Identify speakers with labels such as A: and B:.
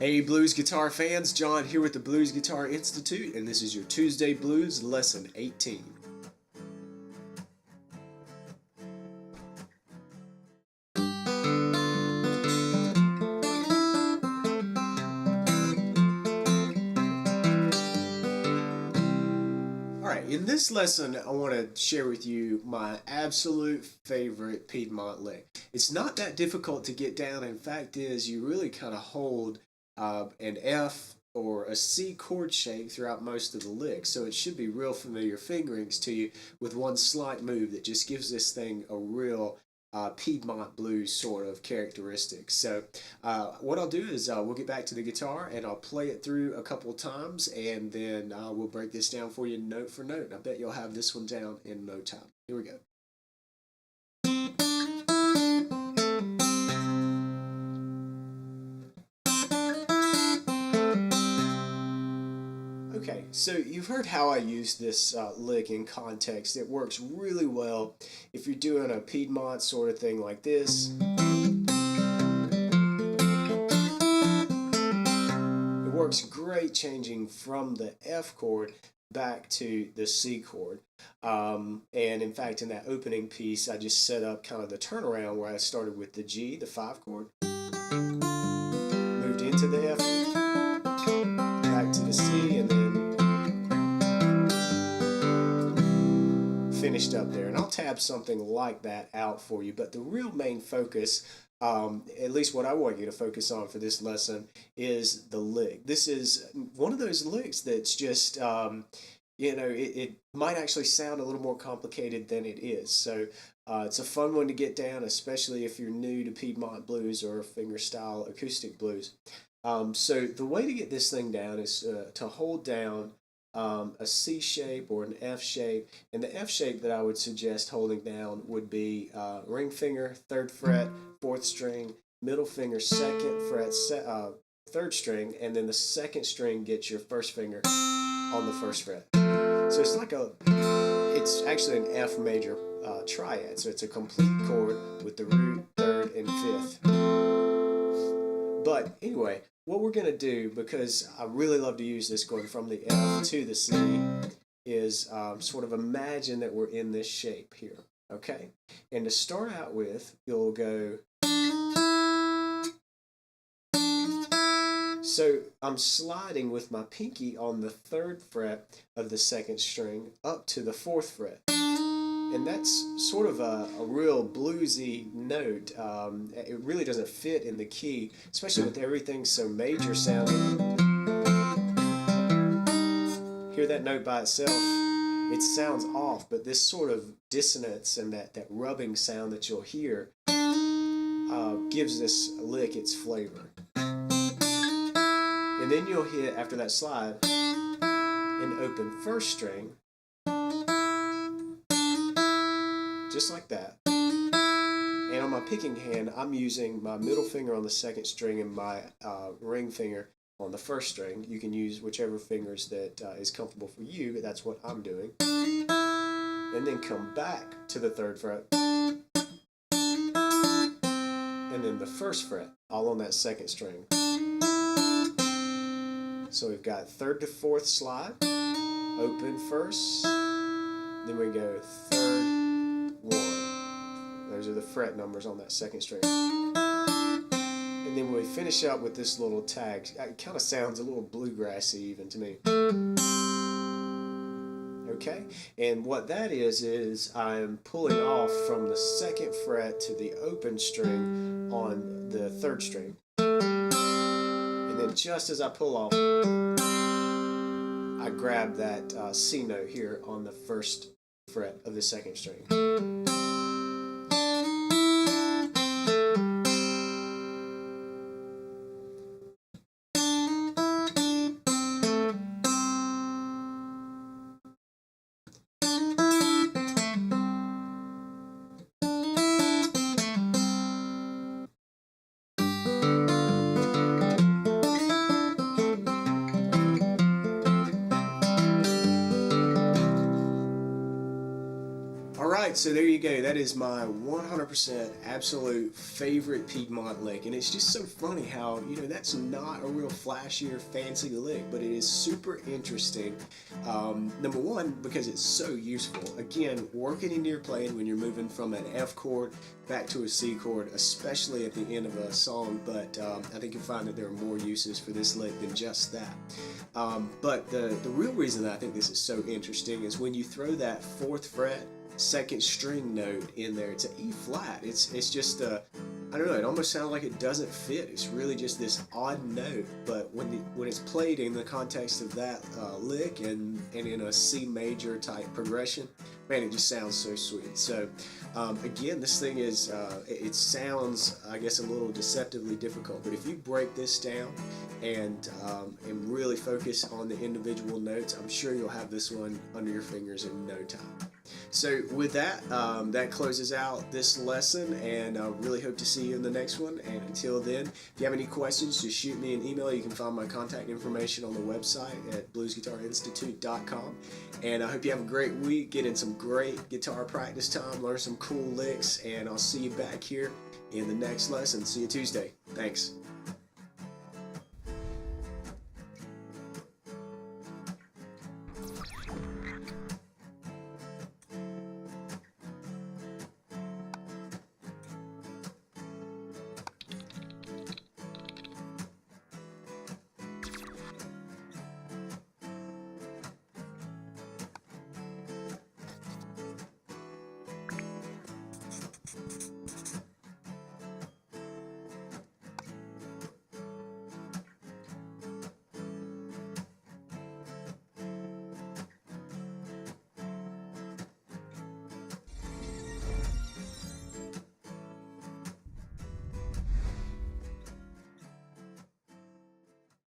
A: Hey blues guitar fans, John here with the Blues Guitar Institute, and this is your Tuesday Blues Lesson 18. Alright, in this lesson I want to share with you my absolute favorite Piedmont lick. It's not that difficult to get down. In fact is you really kind of hold an F or a C chord shape throughout most of the lick, so it should be real familiar fingerings to you with one slight move that just gives this thing a real Piedmont blues sort of characteristic. So what I'll do is we'll get back to the guitar and I'll play it through a couple times, and then we'll break this down for you note for note. I bet you'll have this one down in no time. Here we go. Okay, so you've heard how I use this lick in context. It works really well if you're doing a Piedmont sort of thing like this. It works great changing from the F chord back to the C chord. And in fact, in that opening piece, I just set up kind of the turnaround where I started with the G, the 5 chord, moved into the F, back to the C, and then finished up there. And I'll tab something like that out for you, but the real main focus, at least what I want you to focus on for this lesson, is the lick. This is one of those licks that's just it might actually sound a little more complicated than it is. So it's a fun one to get down, especially if you're new to Piedmont blues or fingerstyle acoustic blues. So the way to get this thing down is to hold down a C shape or an F shape, and the F shape that I would suggest holding down would be ring finger, 3rd fret, 4th string, middle finger, 2nd fret, 3rd string, and then the 2nd string gets your 1st finger on the 1st fret. So it's actually an F major triad, so it's a complete chord with the root, 3rd, and 5th. But anyway, what we're going to do, because I really love to use this going from the F to the C, is sort of imagine that we're in this shape here, okay? And to start out with, you'll go... So I'm sliding with my pinky on the 3rd fret of the 2nd string up to the 4th fret. And that's sort of a real bluesy note. It really doesn't fit in the key, especially with everything so major sounding. Hear that note by itself? It sounds off, but this sort of dissonance and that rubbing sound that you'll hear gives this lick its flavor. And then you'll hit, after that slide, an open 1st string, just like that. And on my picking hand, I'm using my middle finger on the 2nd string and my ring finger on the 1st string. You can use whichever fingers that is comfortable for you, but that's what I'm doing. And then come back to the 3rd fret. And then the 1st fret, all on that 2nd string. So we've got 3rd to 4th slide, open 1st, then we go 3rd, 1. Those are the fret numbers on that 2nd string. And then we finish up with this little tag. It kind of sounds a little bluegrassy even to me. Okay, and what that is I'm pulling off from the 2nd fret to the open string on the 3rd string. And then just as I pull off, I grab that C note here on the 1st fret of the 2nd string. Alright, right, so there you go. That is my 100% absolute favorite Piedmont lick. And it's just so funny how, that's not a real flashy or fancy lick, but it is super interesting. Number one, because it's so useful. Again, working into your playing when you're moving from an F chord back to a C chord, especially at the end of a song, but I think you'll find that there are more uses for this lick than just that. But the real reason that I think this is so interesting is when you throw that 4th fret second string note in there. It's an E flat. It's just I don't know, it almost sounds like it doesn't fit. It's really just this odd note, but when it's played in the context of that lick and in a C major type progression, man, it just sounds so sweet. So again, this thing is, it sounds, I guess, a little deceptively difficult, but if you break this down and really focus on the individual notes, I'm sure you'll have this one under your fingers in no time. So with that, that closes out this lesson, and I really hope to see you in the next one. And until then, if you have any questions, just shoot me an email. You can find my contact information on the website at bluesguitarinstitute.com. And I hope you have a great week, get in some great guitar practice time, learn some cool licks, and I'll see you back here in the next lesson. See you Tuesday. Thanks.